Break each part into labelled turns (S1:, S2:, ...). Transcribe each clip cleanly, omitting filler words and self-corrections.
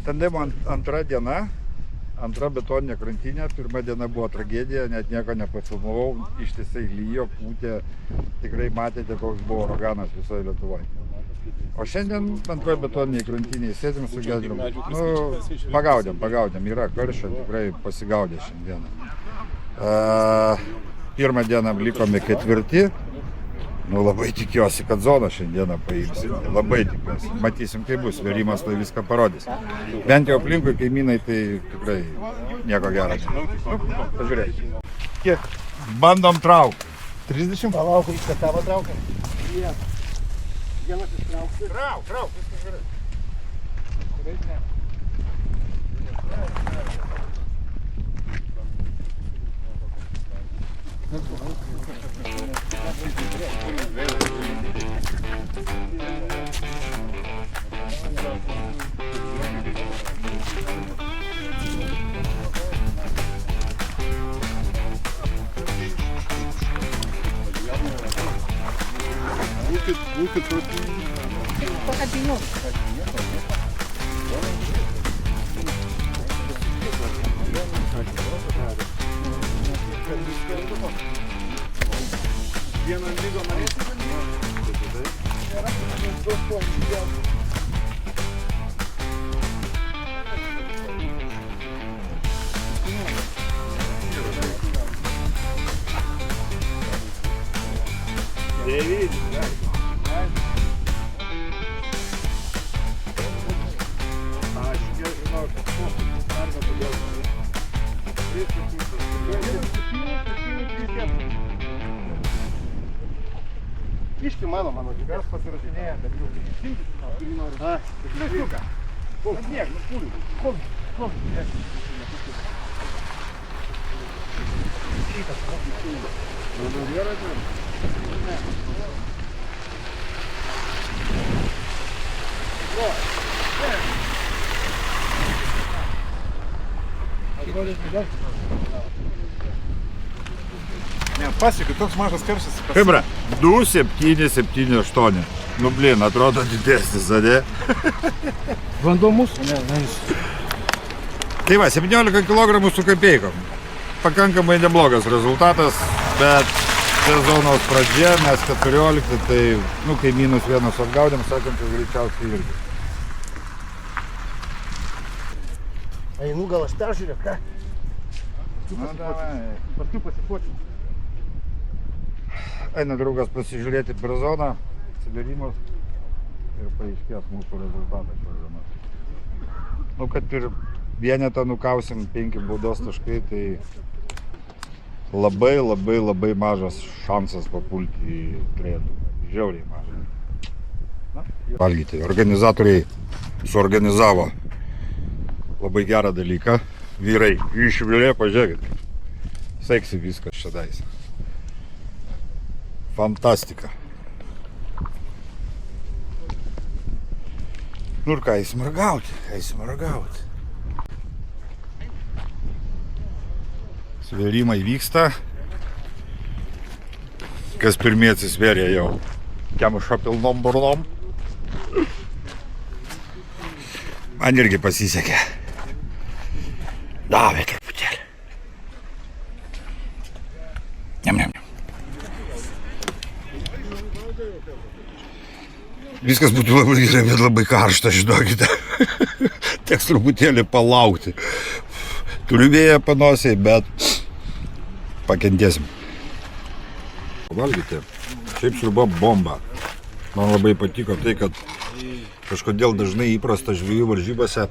S1: Tandemo antra diena, antra betoninė krantinė, pirma diena buvo tragedija, net nieko nepafilmavau, ištisai lyjo, pūtė, tikrai matėte, koks buvo uraganas visoje Lietuvoje. O šiandien antroje betoniniai krantiniai sėdim su Gedrium. Pagaudėm, yra karščio, tikrai pasigaudė šiandieną. Pirmą dieną likome ketvirti. Labai tikiuosi, kad zoną šiandieną paimsim. Labai tikiuosi. Matysim, kaip bus. Svėrimas tai viską parodys. Bent jau aplinkui kaimynai tai tikrai nieko gero. Pažiūrėk. Kiek? Bandom traukti. 30?
S2: Palauk, viską tavo traukiam. Vienas ištraukti.
S1: Trauk, viskas gerai. Būkit
S2: Pakabiniu.
S1: Vieną lygą norėsi?
S2: Iški mano, tikras pasirašinėja, bet jau šimtis, kurį nori. Pliusiuką. Niek, nupūliu. Kol.
S3: Pasiekiu, toks mažas karštis.
S1: Kaibra, 2, 7, 7, 8. Nu, blin, atrodo didesnis, ne?
S2: Vanduo mūsų? Ne.
S1: Tai va, 17 kg su kapeikom. Pakankamai neblogas rezultatas, bet sezonos pradžia, mes 14, tai, kaimynus vienas atgaudėm, sakantis greičiausiai irgi.
S2: Einu, gal aš peržiūrėk, ką? Paskui pasipuočiu.
S1: Eina draugas pasižiūrėti per zoną, atsivėrimas ir paaiškės mūsų rezultatas šios dienos. Kad ir vienetą nukausim 5 baudos taškai, tai labai mažas šansas papulti į trejetuką. Žiauriai mažas. Valgyti. Organizatoriai suorganizavo labai gerą dalyką. Vyrai išvilė, pažiūrėkit. Seksi viskas šiandien. Fantastika. Ir ką, eisim ragauti. Svėrimai vyksta. Kas pirmie atsisvėrė jau kemša pilnom burnom. Man irgi pasisekė. Davė truputėlį. Niam. Viskas būtų labai gerai, bet labai karšta, žinokite. Teks truputėlį palaukti. Turiu vėją panosiai, bet pakentėsim. Valgyti. Šiaip sriuba bomba. Man labai patiko tai, kad kažkodėl dažnai įprasta žvejų varžybose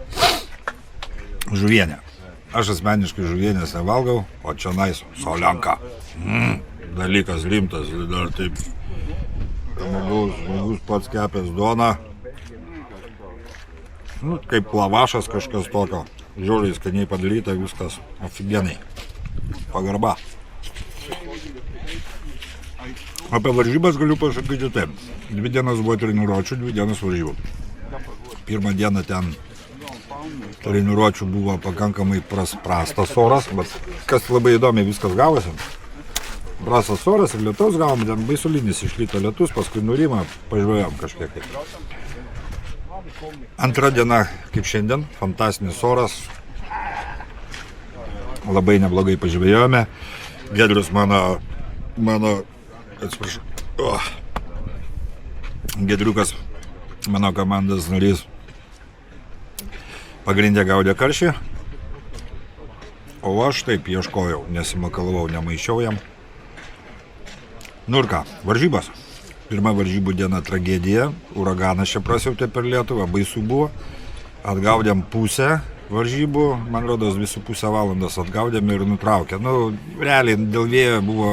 S1: žuvienė. Aš asmeniškai žuvienės nevalgau, o čionais solianka. Dalykas rimtas, dar taip. Žmogus pats kepęs duoną. Kaip lavašas kažkas tokio. Žiauriai skaniai padaryta, viskas ofigenai. Pagarba. Apie varžybas galiu pasakyti taip. 2 dienas buvo treniruočių, 2 dienas varžybų. Pirmą dieną ten treniruočių buvo pakankamai prastas oras, bet kas labai įdomiai viskas gavosi. Prastas oras ir lietaus gavom, ten baisulinis išlyto lietus, paskui nurima, pažvėjom kažkiek. Antra diena kaip šiandien, fantastinis oras. Labai neblogai pažvėjome. Giedrius mano, atsiprašau, Giedriukas, mano komandos narys, pagrindė gaudė karšį, o aš taip ieškojau, nesimakalavau, nemaišiau jam. Nu ir ką, varžybos. Pirma varžybų diena tragedija, uraganas čia prasiautė per Lietuvą, baisu buvo. Atgaudėm pusę varžybų, man rodos 2,5 valandos atgaudėm ir nutraukė. Nu, realiai dėl vėjo buvo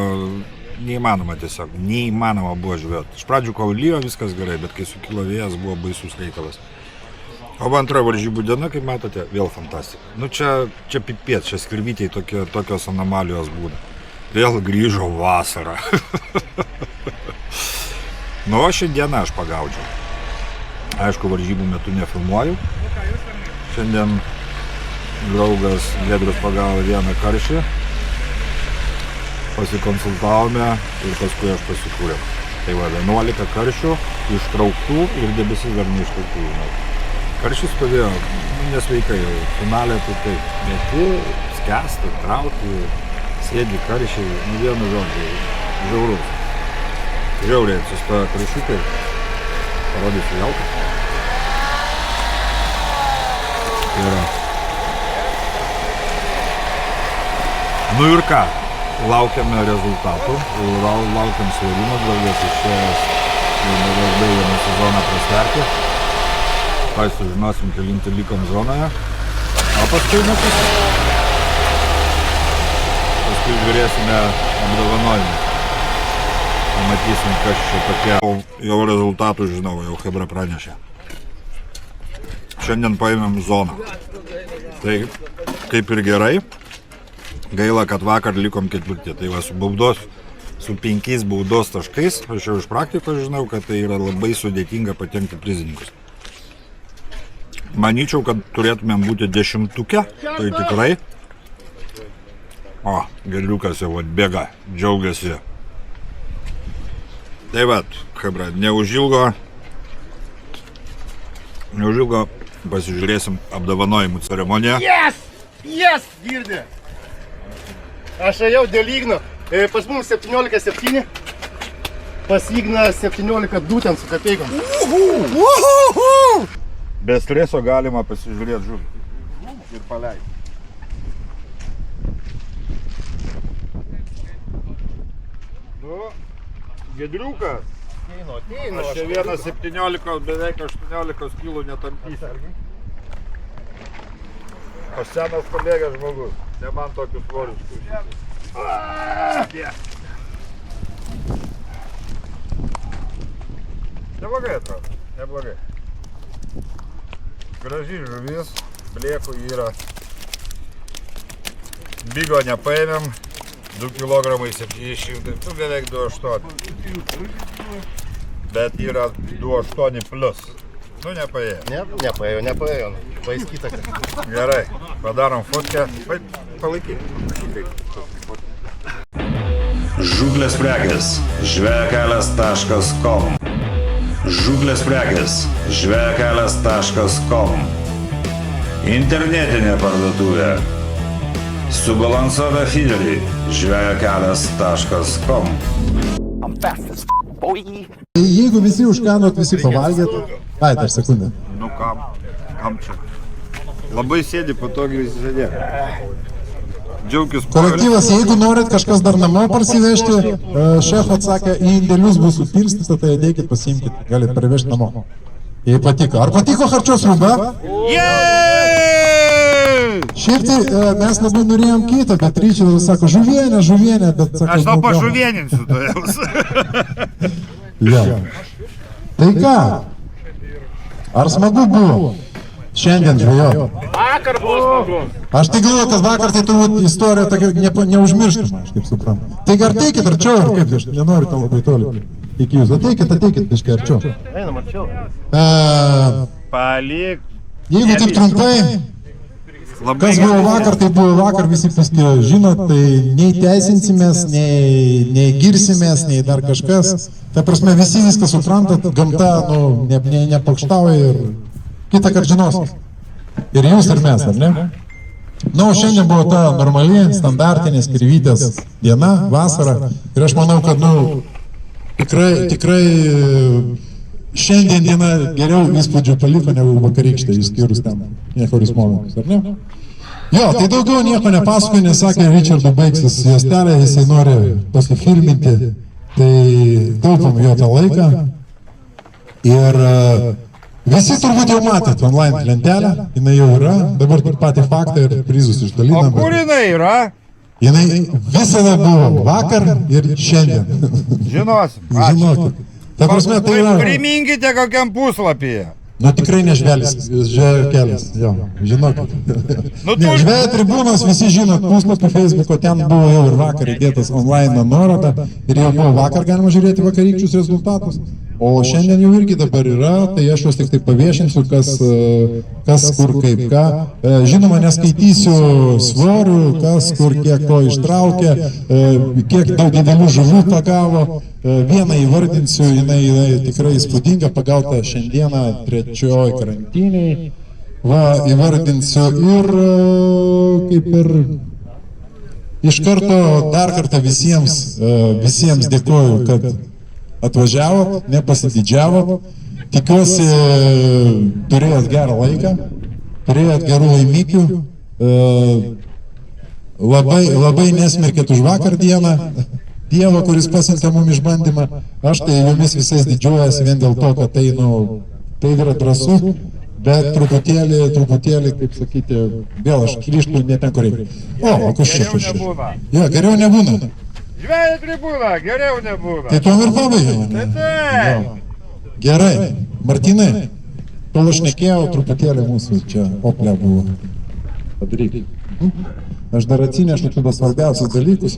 S1: neįmanoma tiesiog, neįmanoma buvo žvejoti. Iš pradžių kol lijo viskas gerai, bet kai sukilo vėjas buvo baisus reikalas. O antra varžybų diena, kaip matote, vėl fantastika. Nu čia pipėt, čia skirvytėj tokios anomalijos būna. Vėl grįžo vasara. Nu, o šiandieną aš pagaudžiau. Aišku, varžybų metu nefilmuoju. Šiandien draugas Giedrius pagavo vieną karšį. Pasikonsultavome ir paskui aš pasikūriau. Tai va, 11 karšių ištrauktų ir debesis dar neištrauktų. Karšys stovėjo nesveikai, finalė tai taip. Meti, skęsta, trauki, sėdi karšiai, nu vienu žodžiu, žiaurus. Žiauriai atsistoja karšiukai. Parodysiu jautą. Yra. Nu ir ką, laukiame rezultatų, laukiam svėrimo, draugas išėjęs ir beveik baigėme sezoną prasverti. Sužinosim, kelinti likom zonoje, o paskui matysim. Paskui žiūrėsime apdovanojimus. Pamatysim, kas čia tokie. Jau rezultatų žinau, jau Hebra pranešė. Šiandien paėmėm zoną. Tai kaip ir gerai. Gaila, kad vakar likom ketvirti. Tai va, su 5 baudos taškais, aš jau iš praktikos žinau, kad tai yra labai sudėtinga patenkti prizininkus. Manyčiau, kad turėtumėm būti 10-tuke, tai tikrai. O, Giedriukas jau atbėga, džiaugiasi. Tai va, Hebra, neužilgo pasižiūrėsim apdovanojimų ceremoniją.
S2: Yes, girdi. Aš ėjau dėl Igno. Pas mums 17,7. Pas Igną 17,2 ten su kapeikom.
S1: Be streso galima pasižiūrėti žuvį ir paleisti. Nu, Giedriukas. Aš čia vienas 17, beveik 18 kilų netampysiu. Aš senas pabėgęs žmogus, ne man tokius svorius kužyti. Neblogai atrodo, neblogai. Graži žuvis, blėkų yra. Bigo nepaėmėm, 2 kg 700, tu beveik 2,8. Bet yra 2,8 plus. Nu, nepaėjau.
S2: Nepaėjau. Paiskyta.
S1: Gerai, padarom fotkę. Palaikyk.
S4: Žuklės prekės žvejokelias.com. Žuklės prekės žvejokelias.com. Internetinė parduotuvė. Subalansuota fideriai žvejokelias.com.
S5: Jeigu visi užkanot, visi pavalgėt, ai, dar sekundę.
S1: Nu kam čia? Labai sėdi, patogiai visi sėdė. Džiaugis
S5: Kolektyvas, jeigu norit kažkas dar namo parsivežti, šef atsakė, į indėlius bus supirstyta, tai ateikit, pasiimkit, galit parvežti namo. Jei patiko. Ar patiko Harčios rūba? Šiaip tai mes labai norėjom kitą, bet Ričardas sako, žuvienė, bet sako...
S1: Aš tau pažuvieninsiu to jaus.
S5: Ja. Tai ką? Ar smagu buvo? Šiandien žvejau.
S2: Vakar buvo smagu.
S5: Aš tai galvoju, kad vakar tai turbūt istorija tokia neužmirštama, aš kaip suprantu. Tai ar teikit arčiau, ar kaip, aš nenoriu to labai toli. Iki jūs, ateikit, biškai arčiau.
S2: Einam arčiau.
S1: Palik.
S5: Jeigu taip trumpai, kas buvo vakar, tai buvo vakar, visi paskui žinot, tai nei teisinsimės, nei girsimės, nei dar kažkas. Ta prasme, visi viską suprantat, gamta nepokštauja kitą kartą žinosit. Ir jūs, ir mes, ar ne? Na, o šiandien buvo ta normali, standartinės kirvytės diena, vasara. Ir aš manau, kad, tikrai šiandien diena geriau įspūdžių paliko negu vakarykštė, išskyrus ten niekurius momentus, ar ne? Jo, tai daugiau nieko nepasakoju, nes sakė, Richardo baigsis juostelė, jisai nori pasifilminti, tai taupom jo tą laiką. Ir visi turbūt jau matėt online lentelę, jinai jau yra, dabar tik patį faktą ir prizus
S1: O
S5: išdalinam.
S1: kur jinai yra?
S5: Jinai visada buvo vakar ir šiandien.
S1: Žinosim. Ačiū.
S5: Žinokit. Ta prasme, tai yra...
S1: Priminkite kokiam puslapyje.
S5: Nu tikrai ne žvelis, žvekelis, jo, žinokit.
S1: Nu,
S5: Ne, žvejo tribūnos, visi žinot, puslapį Facebooko, ten buvo jau ir vakar įdėtas online nuoroda ir jau buvo vakar galima žiūrėti vakarykščius rezultatus. O šiandien jau irgi dabar yra, tai aš juos tik tai paviešinsiu, kas kur kaip ką. Žinoma, neskaitysiu svorių, kas kur kiek ko ištraukė, kiek daug didelių žuvų pagavo. Vieną įvardinsiu, jinai tikrai įspūdinga, pagauta šiandieną 3 karantiniai. Va, įvardinsiu ir kaip ir iš karto, dar kartą visiems dėkoju, kad atvažiavo, nepasididžiavo. Tikiuosi, turėjot gerą laiką, turėjot gerų laimikių, labai nesmerkėt už vakar dieną. Dievo, kuris pasiuntė mum išbandymą, aš tai jomis visais didžiuojasi vien dėl to, kad tai yra drąsu, bet truputėlį, kaip sakyti, vėl aš grįžtu ne ten, kur reikia. O, kas čia? Jo, geriau nebūna.
S1: Žvejų tribūna, geriau nebūna.
S5: Tai tuom ir pabaigiau.
S1: Taip.
S5: Gerai, Martynai, kol aš nekėjau, truputėlį mūsų čia oplė buvo. Padaryk. Aš dar atsinešu tada svarbiausius dalykus.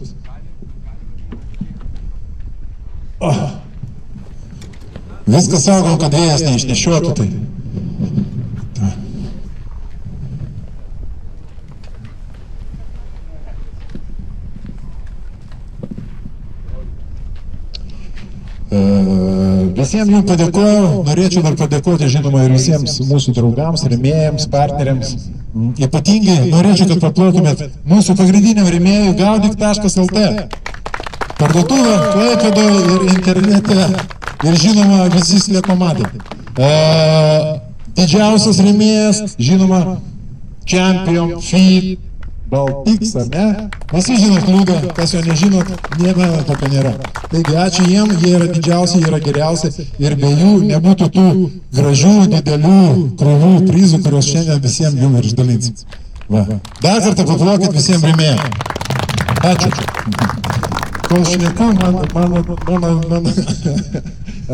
S5: Viskas sakom, kad vėjas neišnešiotų, tai. Visiems jums padėkoju, norėčiau dar padėkoti, žinoma, ir visiems mūsų draugams, rėmėjams, partneriams. Ypatingai norėčiau, kad paplautumėt mūsų pagrindiniam rėmėjui gaudyk.lt. Parduotuvė, Klaipėdoje ir internete ir žinoma visi slėkomatai. Didžiausias rėmėjas, žinoma, Champion Feed Baltics, ar ne? Visi žinot klubą, kas jo nežinot, nieko tokio nėra. Taigi ačiū jiem, jie yra didžiausi, jie yra geriausi ir be jų nebūtų tų gražių, didelių, krūvų prizų, kuriuos šiandien visiems jums ir išdalinsim. Va. Dar kartą paplokit visiems rėmėjams. Ačiū. Kol šneku, man,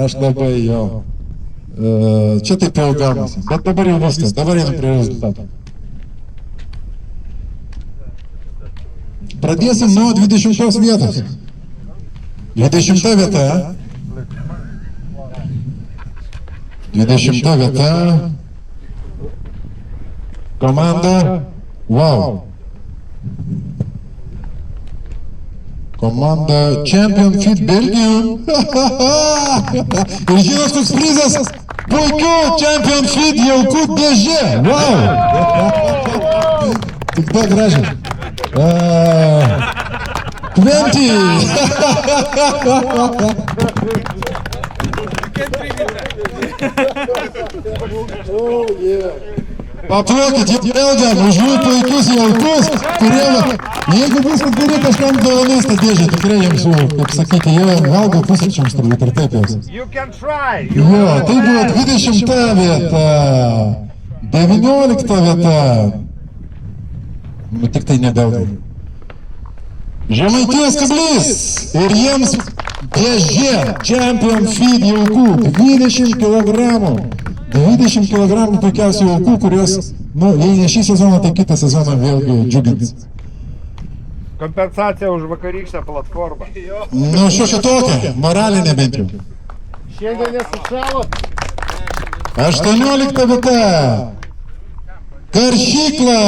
S5: aš labai jo. Čia taip jau gaunasi, bet dabar jau viskas, dabar einam prie rezultatų. Pradėsim nuo 20 vietos. 20 vieta. 20 vieta. Komanda. Wow. Komanda Champion Feed Belgium. Ir žinot, koks prizas? Puikiu Champion Feed jaukų dėžė. Wow. Tik to gražiai. 20. Paplokit, Belgiam, už jų puikius jaukus, kurie, jeigu bus atgari kažkam dovanos tą dėžę, tikrai jiems, kaip sakyti, jie valgo pusryčiams turbūt ir taip jos. Jo, tai buvo 20 vieta, 19 vieta, nu tik tai ne Belgai. Žemaitijos Kablys ir jiems dėžė Champion Feed jaukų 20 kg. 20 kg puikiausių jaukų, kurios, nu, jei ne šį sezoną, tai kitą sezoną vėlgi džiugins.
S1: Kompensacija už vakarykštę platformą.
S5: Nu, šitokia, moralinė bent jau.
S2: Šiandien nesušalo.
S5: 18 vieta. Karšykla.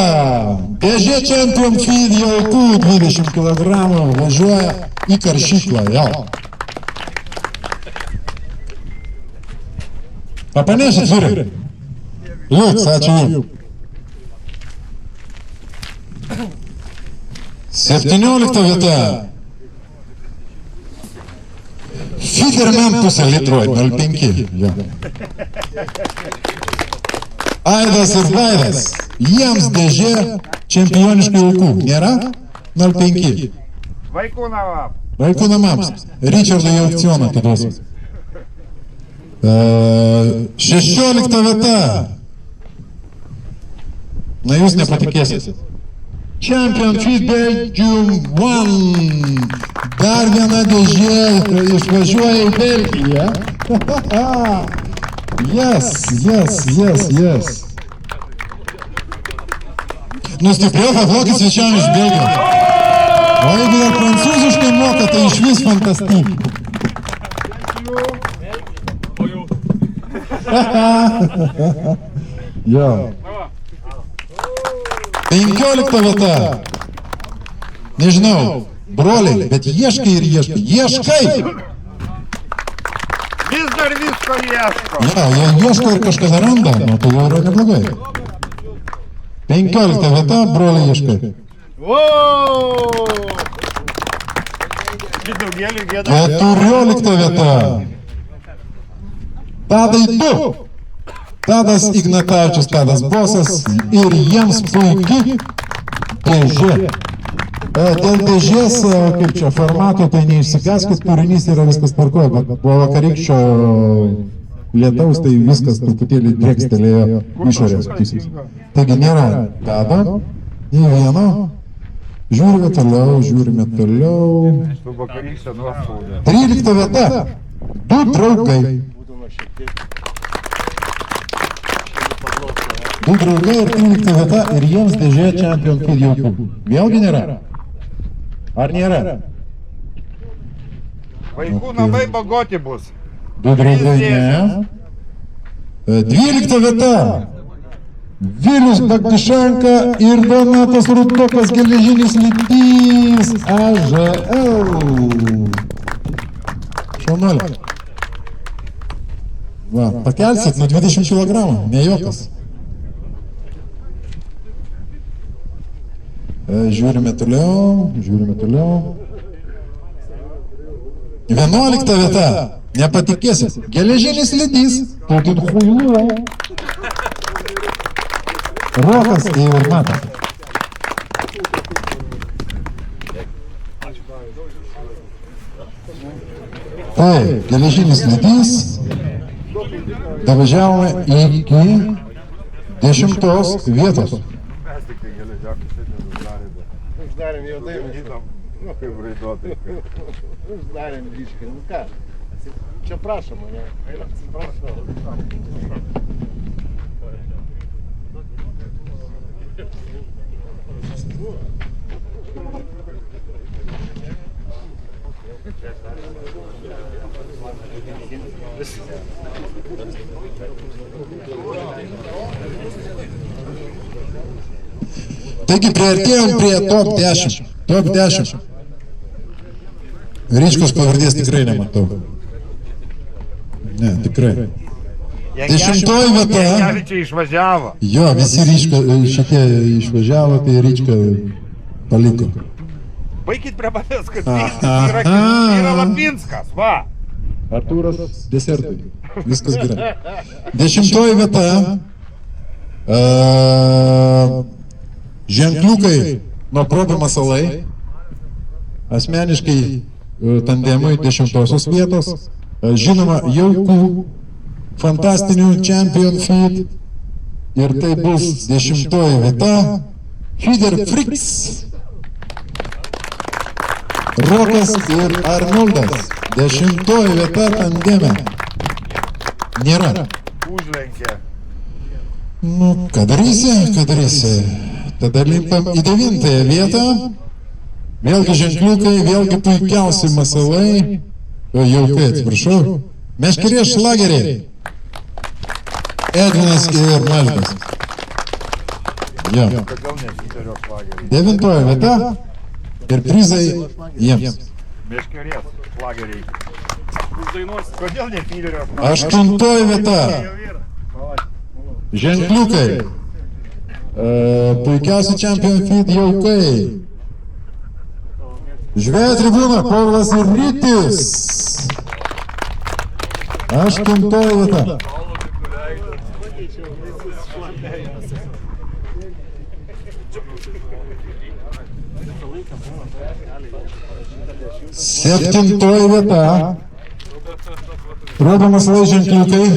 S5: Dėžė Champion Feed jaukų 20 kg važiuoja į karšyklą, jo. Papanešit, vyrai. Liuks, ačiū jums. 17 vieta. Fiderman pusę litro, 0,5. Jo. Aidas ir Vaidas. Jiems dėžė čempioniškų aukų. Nėra? 0,5.
S1: Vaikų namam.
S5: Vaikų namams. Richardui į aukcioną atiduosiu. 16 vieta. Na jūs nepatikėsit. Champion Feed Belgium 1. Dar viena dėžė išvažiuoja į Belgiją. Yes. Nustiprėjo, kad vokis svečiam iš Belgijos. O jeigu dar prancūziškai moka, tai iš vis fantastik. Jo. 15 vieta. Nežinau, broliai, bet ieškai ir ieškai. Ieškai!
S1: Vis dar visko ieško.
S5: Ja, jie ieško ir kažką randa, nu tai jau yra neblogai. 15 vieta, broliai ieškai.
S2: Wow! Daugėliui gėda.
S5: 14 vieta. Tadai 2. Tadas Ignatavičius, Tadas Bosas ir jiems puikiai dėžė. Dėl dėžės, kaip čia, formato, tai neišsigaskit, turinys yra viskas tvarkoja, bet po vakarykščio lietaus, tai viskas truputėlį dėkstelėjo išorės pusės. Taigi nėra Tado, nei vieno. Žiūrime toliau. 13 vieta. 2 draugai. 2 draugai ir 13 vieta ir jiems dėžė Champion Feed jaukų. Vėlgi nėra. Ar nėra?
S1: Vaikų namai bagoti bus.
S5: 2 draugai ne. 12 vieta. Vilius Bagdišanka ir Donatas Rudokas geležinis lydys AŽL. Šaunuolė. Va, pakelsit nuo 20 kg, ne jokas. Žiūrime toliau. 11 vieta. Nepatikėsit. Geležinis lydys. Tokį huilų. Rokas ir Matas. Tai, geležinis lydys. Davažiavome iki 10 vietos.
S2: Uždarėm jau dainą.
S1: Nu, kaip raiduotai.
S2: Uždarėm ryškai. Nu ką? Čia prašom mane. Atsiprašau.
S5: Taigi priartėjom prie top 10. Top 10. Ryčkos pavardės tikrai nematau. Ne, tikrai. 10 vieta.
S1: Jankevičiai išvažiavo.
S5: Jo, visi Ryčka šitie išvažiavo, tai Ryčka paliko.
S1: Baikit prie manęs, kad yra Lapinskas, va.
S5: Artūras desertui. Viskas gerai. 10 vieta. Ženkliukai nuo Probė Masalai. Asmeniškai tandemui 10 vietos. Žinoma, jaukų fantastinių Champion Feed. Ir tai bus 10 vieta. Feeder Fricks. Rokas ir Arnoldas. 10 vieta tandeme. Nėra.
S1: Užlenkė.
S5: Nu, ką darysi? Tada limpam į 9 vietą. Vėlgi ženkliukai, vėlgi puikiausi masalai. Jaukai, atsiprašau. Meškerės šlageriai. Edvinas ir Maždas. Jo. 9 vieta. Ir prizai jiems.
S1: Meškerės šlageriai. Kodėl ne Filerio?
S5: 8 vieta. ženkliukai. Puikiausi Champion Feed jaukai. Žvejų tribūna Povilas ir Rytis. 8 vieta. Septintoji vieta. Rodomas ženkliukai.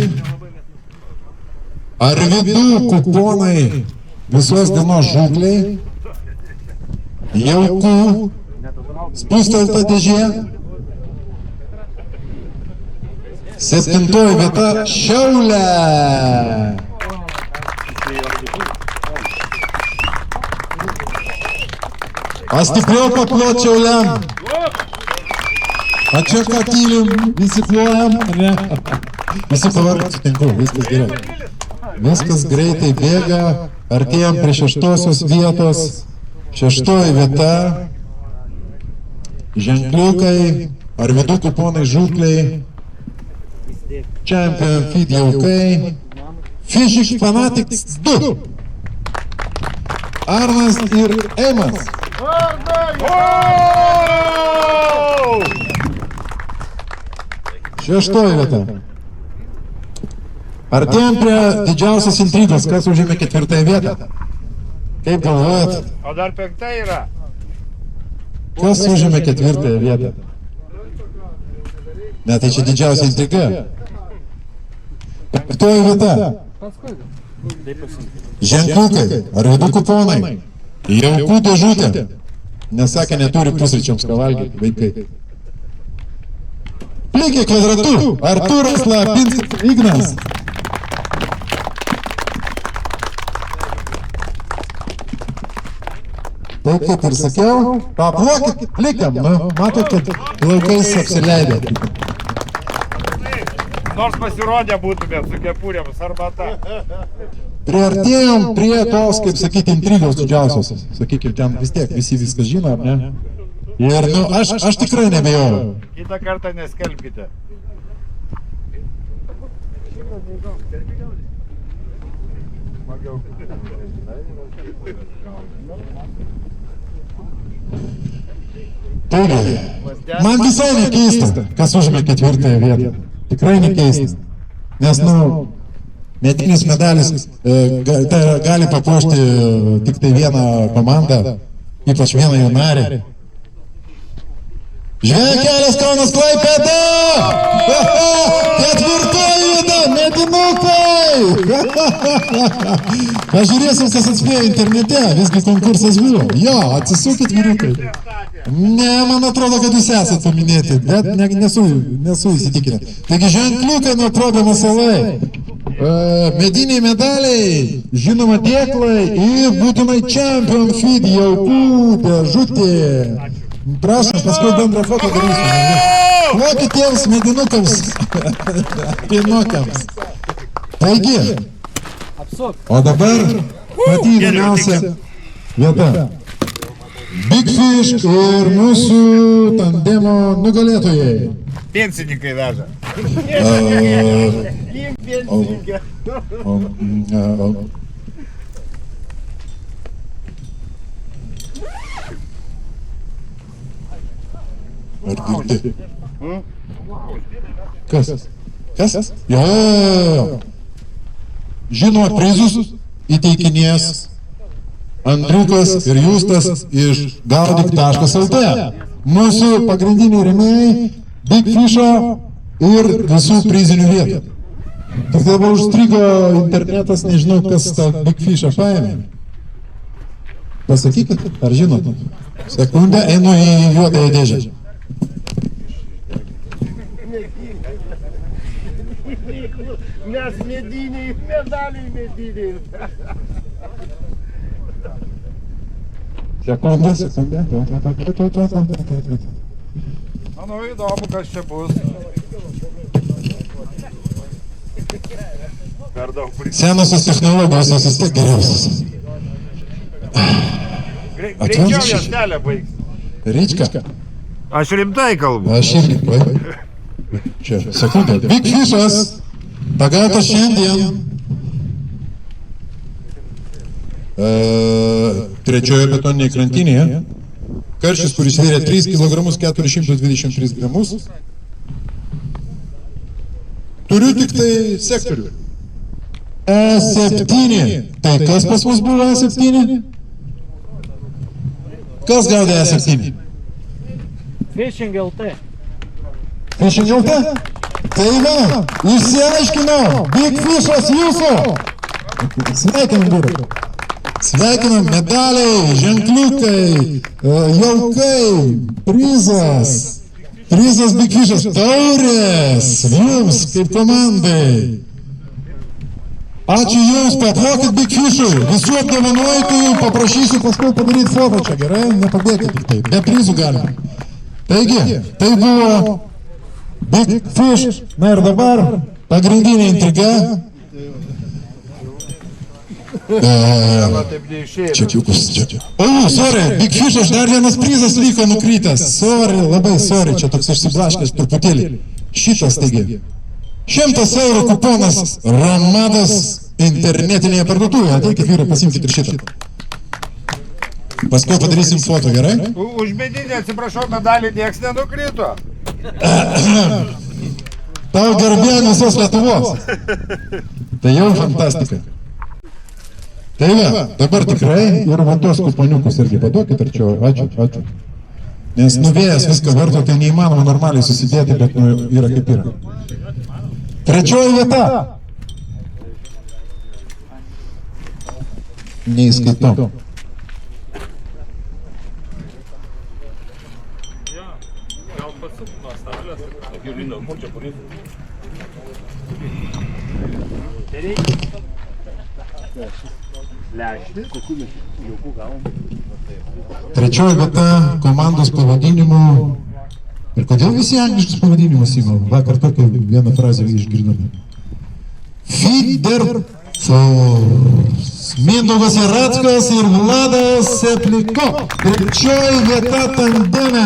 S5: Arvydų kuponai visos dienos žūkliai. Jaukų. Spustelta dėžė. Septintoji vieta Šiaulė. Pastipriau paplot Šiauliam. A čia ką tylim, visi plojam, ne? Visi pavarg, sutinku, viskas gerai. Viskas greitai bėga, artėjom prie 6 vietos. 6 vieta. Ženkliukai, Arvydų kuponai žūkliai. Champion Feed jaukai. Fishing Fanatics 2. Arnas ir Eimas. Šeštoji vieta. Artėjom prie didžiausios intrigos, kas užėmė 4 vietą. Kaip galvojat?
S3: O dar 5 yra.
S5: Kas užėmė 4 vietą? Ne, tai čia didžiausia intriga. 5 vieta. Ženkliukai, Arvydų kuponai. Jaukų dėžutė. Nesakė, neturi pusryčiams ką valgyti, vaikai. Plikiai kvadratu. Artūras Lapinskas Ignas. Tai kaip ir sakiau, paplokit plikam, matot, kad laukais apsileidė.
S3: Nors pasirodę būtumėt su kepurėm, arbata.
S5: Priartėjom prie tos, kaip sakyti, intrigos didžiausios. Sakykime, ten vis tiek visi viską žino, ar ne? Ir, aš tikrai nebejoju.
S3: Kitą kartą neskelbkite.
S5: Taigi, man visai nekeista, kas užėmė 4 vietą. Tikrai nekeista. Nes, medinis medalis gali papuošti tik tai vieną komandą, ypač vieną jų narį. Žvejų kelias Kaunas Klaipėda! 4 vieta, medinukai! Pažiūrėsim, kas atspėjo internete, visgi konkursas buvo. Jo, atsisukit vyrukai. Ne, man atrodo, kad jūs esat paminėti, bet nesu įsitikinę. Taigi ženkliukai nuo Probėmo salai. Mediniai medaliai, žinoma dėklai ir būtinai Champion Feed jaukų dėžutė. Prašom, paskui bendrą foto darysim. Plokit tiems medinukams, pinokiams. Taigi, o dabar pati įdomiausia vieta. Big Fish ir mūsų tandemo nugalėtojai.
S3: Pensininkai veža.
S5: Ar girdi? Kas? Kas? Jo. Žinoma, prizus įteikinės Andriukas ir Justas iš Gaudyk.lt. Mūsų pagrindiniai rėmėjai Big Fish'o ir visų prizinių vietų. Tik dabar užstrigo internetas, nežinau, kas tą Big Fish'ą paėmė. Pasakykit, ar žinot? Sekundę, einu į juodąją dėžę.
S2: Mes mediniai, medaliai mediniai.
S5: Sekundę.
S3: Manau, įdomu, kas čia bus. Per daug prisiminti.
S5: Senosios technologijos vis tiek geriausias.
S3: Greičiau juostelę baigs.
S5: Ryčka.
S3: Aš rimtai kalbu.
S5: Aš irgi, Čia, sekundę. Big Fish'as pagautas šiandien trečioje betoninėje krantinėje. Karštis, kuris svėrė 3 kg 423 gramus. Turiu tik tai sektorių. E7. Tai kas pas mus buvo E7? Kas gaudė E7?
S6: Fishing LT.
S5: Fishing LT? Tai va, išsiaiškinau, Big Fish'as jūsų. Sveikinam, vyrai. Sveikinam, medaliai, ženkliukai, jaukai, prizas. Prizas Big Fish'as, taurės, jums kaip komandai. Ačiū jums, paplokit Big Fish'ui. Visų apdovanojtojų paprašysiu paskui padaryti fotą čia, gerai? Nepabėkit tik taip, be prizų galima. Taigi, tai buvo Big Fish. Na ir dabar pagrindinė intriga. Čekiukus, čekiukus. O, sorry, Big Fish, aš dar vienas prizas liko nukrytęs. Sorry, labai sorry, čia toks išsiblaškęs truputėlį. Šitas taigi. 100 eurų kuponas Ramadas internetinėje parduotuvėje. Ateikit, vyrai, pasimkit ir šitą. Paskui padarysim foto, gerai?
S3: Už medinį, atsiprašau, medalį nieks nenukrito.
S5: Tau garbė visos Lietuvos. Tai jau fantastika. Tai va, dabar tikrai ir va tos kuponiukus irgi paduokit arčiau. Ačiū, ačiū. Nes nuvėjęs viską varto, tai neįmanoma normaliai susidėti, bet yra kaip yra. Trečioji vieta. Neįskaitau. Trečioji vieta komandos pavadinimu. Ir kodėl visi angliškus pavadinimus įmam? Vakar tokią vieną frazę išgirdome. Feeder Force. Mindaugas Jarackas ir Vladas Sepliko. Trečioji vieta tandeme.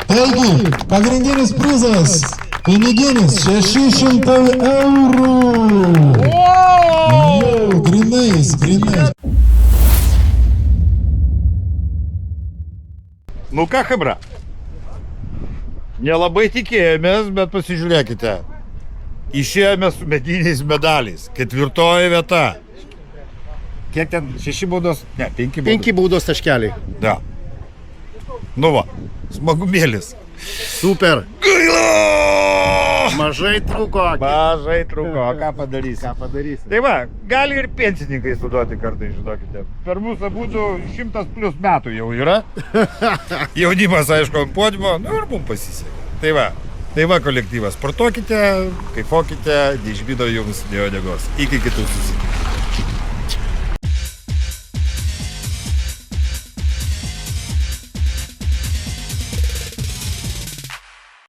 S5: Taigi, pagrindinis prizas. Piniginis 600 eurų. Jau, grinais, grinais.
S3: Nu ką, chebra? Nelabai tikėjomės, bet pasižiūrėkite. Išėjome su mediniais medaliais. 4 vieta. Kiek ten? 6 baudos? Ne, 5 baudos.
S2: 5 baudos taškeliai.
S3: Da. Nu va, smagumėlis.
S2: Super.
S3: Gaila!
S2: Mažai trūko.
S3: Mažai trūko, ką padarysi?
S2: Ką padarysi?
S3: Tai va, gali ir pensininkai suduoti kartais, žinokite. Per mūsų būtų 100+ metų jau yra. Jaunimas, aišku, ant podiumo, nu ir mums pasisekė. Tai va kolektyvas, sportuokite, kaifuokite, neišbydo jums nei uodegos. Iki kitų susitikimų.